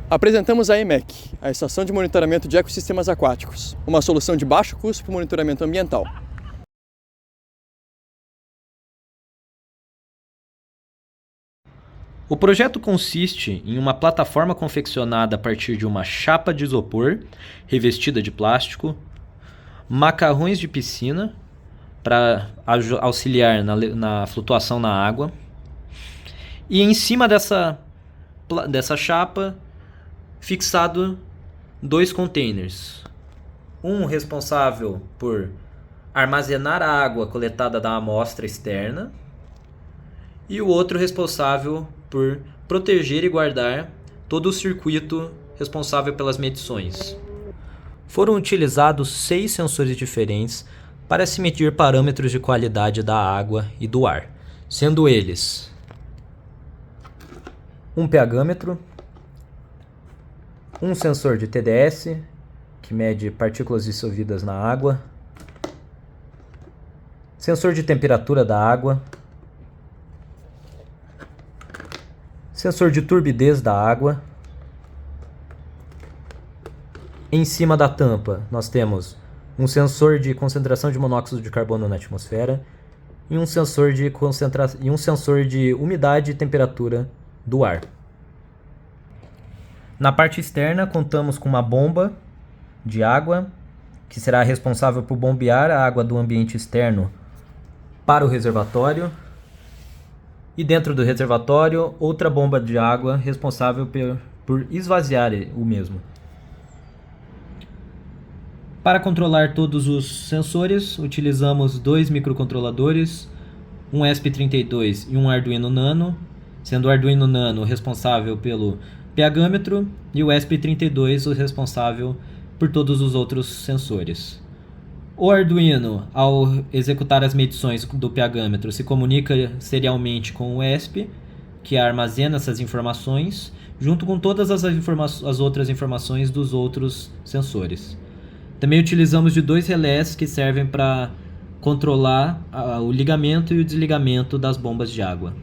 Apresentamos a EMEC, a Estação de Monitoramento de Ecossistemas Aquáticos, uma solução de baixo custo para o monitoramento ambiental. O projeto consiste em uma plataforma confeccionada a partir de uma chapa de isopor revestida de plástico, macarrões de piscina para auxiliar na flutuação na água, e em cima dessa chapa fixado 2 containers. Um responsável por armazenar a água coletada da amostra externa e o outro responsável por proteger e guardar todo o circuito responsável pelas medições. Foram utilizados 6 sensores diferentes para se medir parâmetros de qualidade da água e do ar, sendo eles um pHmetro, um sensor de TDS, que mede partículas dissolvidas na água, sensor de temperatura da água, sensor de turbidez da água. Em cima da tampa nós temos um sensor de concentração de monóxido de carbono na atmosfera e um sensor de umidade e temperatura do ar. Na parte externa contamos com uma bomba de água que será responsável por bombear a água do ambiente externo para o reservatório. E dentro do reservatório, outra bomba de água responsável por esvaziar o mesmo. Para controlar todos os sensores, utilizamos 2 microcontroladores, um ESP32 e um Arduino Nano, sendo o Arduino Nano responsável pelo pHmetro e o ESP32 o responsável por todos os outros sensores. O Arduino, ao executar as medições do pHmetro, se comunica serialmente com o ESP, que armazena essas informações, junto com todas as outras informações dos outros sensores. Também utilizamos de 2 relés que servem para controlar o ligamento e o desligamento das bombas de água.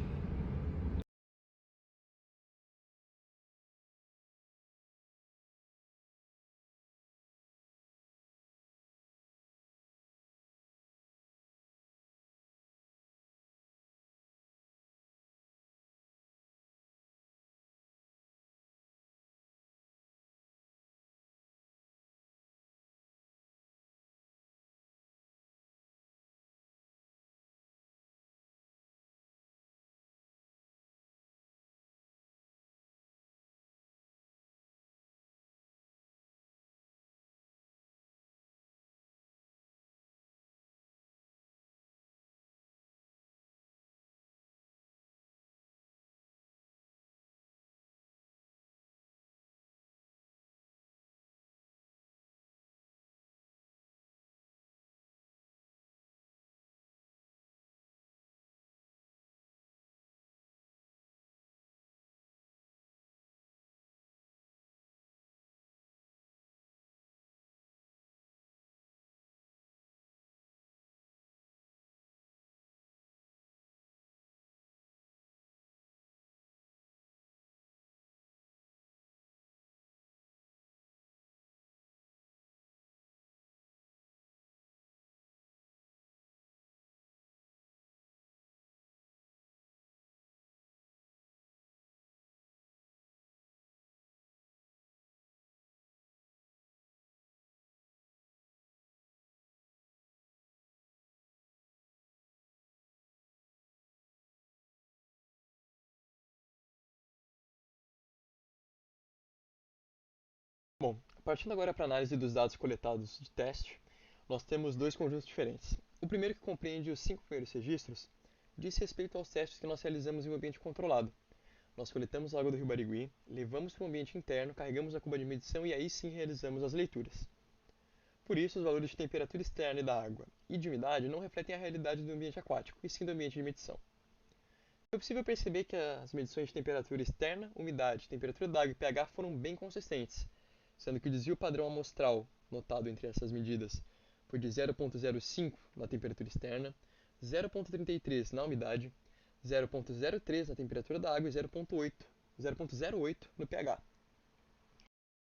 Bom, partindo agora para a análise dos dados coletados de teste, nós temos 2 conjuntos diferentes. O primeiro, que compreende os 5 primeiros registros, diz respeito aos testes que nós realizamos em um ambiente controlado. Nós coletamos a água do rio Barigui, levamos para o ambiente interno, carregamos a cuba de medição e aí sim realizamos as leituras. Por isso, os valores de temperatura externa e da água e de umidade não refletem a realidade do ambiente aquático, e sim do ambiente de medição. Foi possível perceber que as medições de temperatura externa, umidade, temperatura da água e pH foram bem consistentes, sendo que o desvio padrão amostral notado entre essas medidas foi de 0,05 na temperatura externa, 0,33 na umidade, 0,03 na temperatura da água e 0,08 no pH.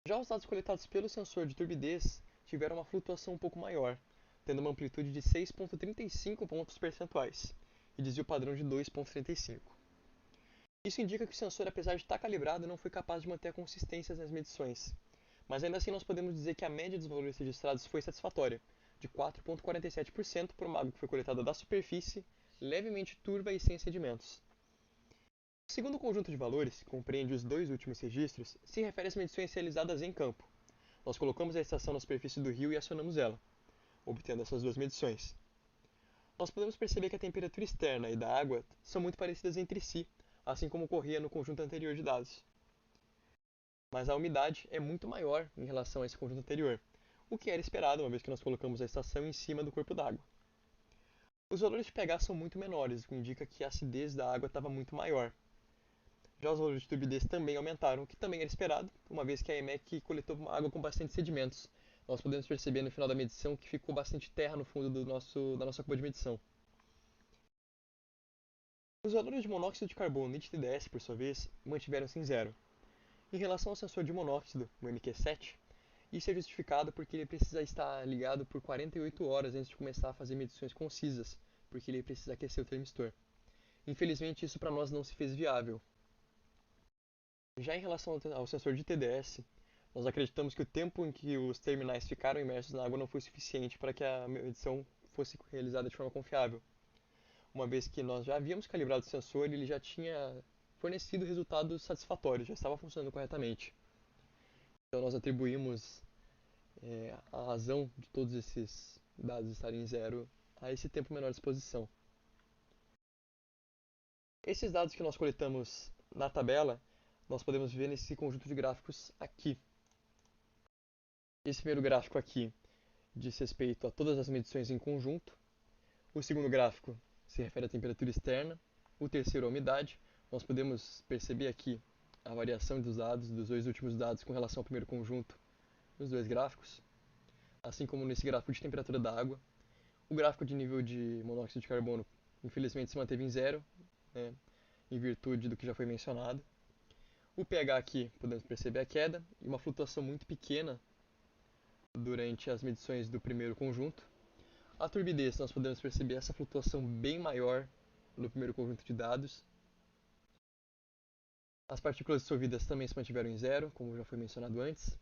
Já os dados coletados pelo sensor de turbidez tiveram uma flutuação um pouco maior, tendo uma amplitude de 6,35 pontos percentuais e desvio padrão de 2,35. Isso indica que o sensor, apesar de estar calibrado, não foi capaz de manter a consistência nas medições, mas ainda assim nós podemos dizer que a média dos valores registrados foi satisfatória, de 4,47% por uma água que foi coletada da superfície, levemente turva e sem sedimentos. O segundo conjunto de valores, que compreende os dois últimos registros, se refere às medições realizadas em campo. Nós colocamos a estação na superfície do rio e acionamos ela, obtendo essas duas medições. Nós podemos perceber que a temperatura externa e da água são muito parecidas entre si, assim como ocorria no conjunto anterior de dados. Mas a umidade é muito maior em relação a esse conjunto anterior, o que era esperado, uma vez que nós colocamos a estação em cima do corpo d'água. Os valores de pH são muito menores, o que indica que a acidez da água estava muito maior. Já os valores de turbidez também aumentaram, o que também era esperado, uma vez que a EMEC coletou água com bastante sedimentos. Nós podemos perceber no final da medição que ficou bastante terra no fundo da nossa cuba de medição. Os valores de monóxido de carbono e de TDS, por sua vez, mantiveram-se em zero. Em relação ao sensor de monóxido, o MQ7, isso é justificado porque ele precisa estar ligado por 48 horas antes de começar a fazer medições concisas, porque ele precisa aquecer o termistor. Infelizmente, isso para nós não se fez viável. Já em relação ao sensor de TDS, nós acreditamos que o tempo em que os terminais ficaram imersos na água não foi suficiente para que a medição fosse realizada de forma confiável, uma vez que nós já havíamos calibrado o sensor e ele já tinha fornecido resultados satisfatórios, já estava funcionando corretamente. Então nós atribuímos a razão de todos esses dados estarem em zero a esse tempo menor de exposição. Esses dados que nós coletamos na tabela, nós podemos ver nesse conjunto de gráficos aqui. Esse primeiro gráfico aqui diz respeito a todas as medições em conjunto. O segundo gráfico se refere à temperatura externa. O terceiro, a umidade. Nós podemos perceber aqui a variação dos dados, dos dois últimos dados com relação ao primeiro conjunto, nos dois gráficos. Assim como nesse gráfico de temperatura da água. O gráfico de nível de monóxido de carbono, infelizmente, se manteve em zero, né, em virtude do que já foi mencionado. O pH aqui, podemos perceber a queda e uma flutuação muito pequena durante as medições do primeiro conjunto. A turbidez, nós podemos perceber essa flutuação bem maior no primeiro conjunto de dados. As partículas dissolvidas também se mantiveram em zero, como já foi mencionado antes.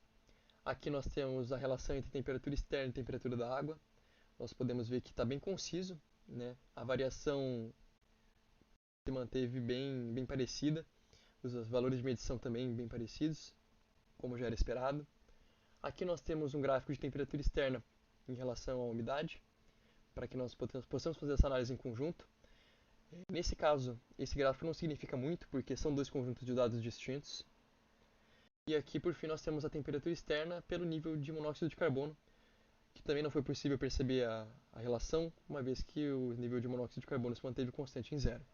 Aqui nós temos a relação entre temperatura externa e temperatura da água. Nós podemos ver que está bem conciso, né? A variação se manteve bem parecida. Os valores de medição também bem parecidos, como já era esperado. Aqui nós temos um gráfico de temperatura externa em relação à umidade, para que nós possamos fazer essa análise em conjunto. Nesse caso, esse gráfico não significa muito, porque são dois conjuntos de dados distintos. E aqui, por fim, nós temos a temperatura externa pelo nível de monóxido de carbono, que também não foi possível perceber a relação, uma vez que o nível de monóxido de carbono se manteve constante em zero.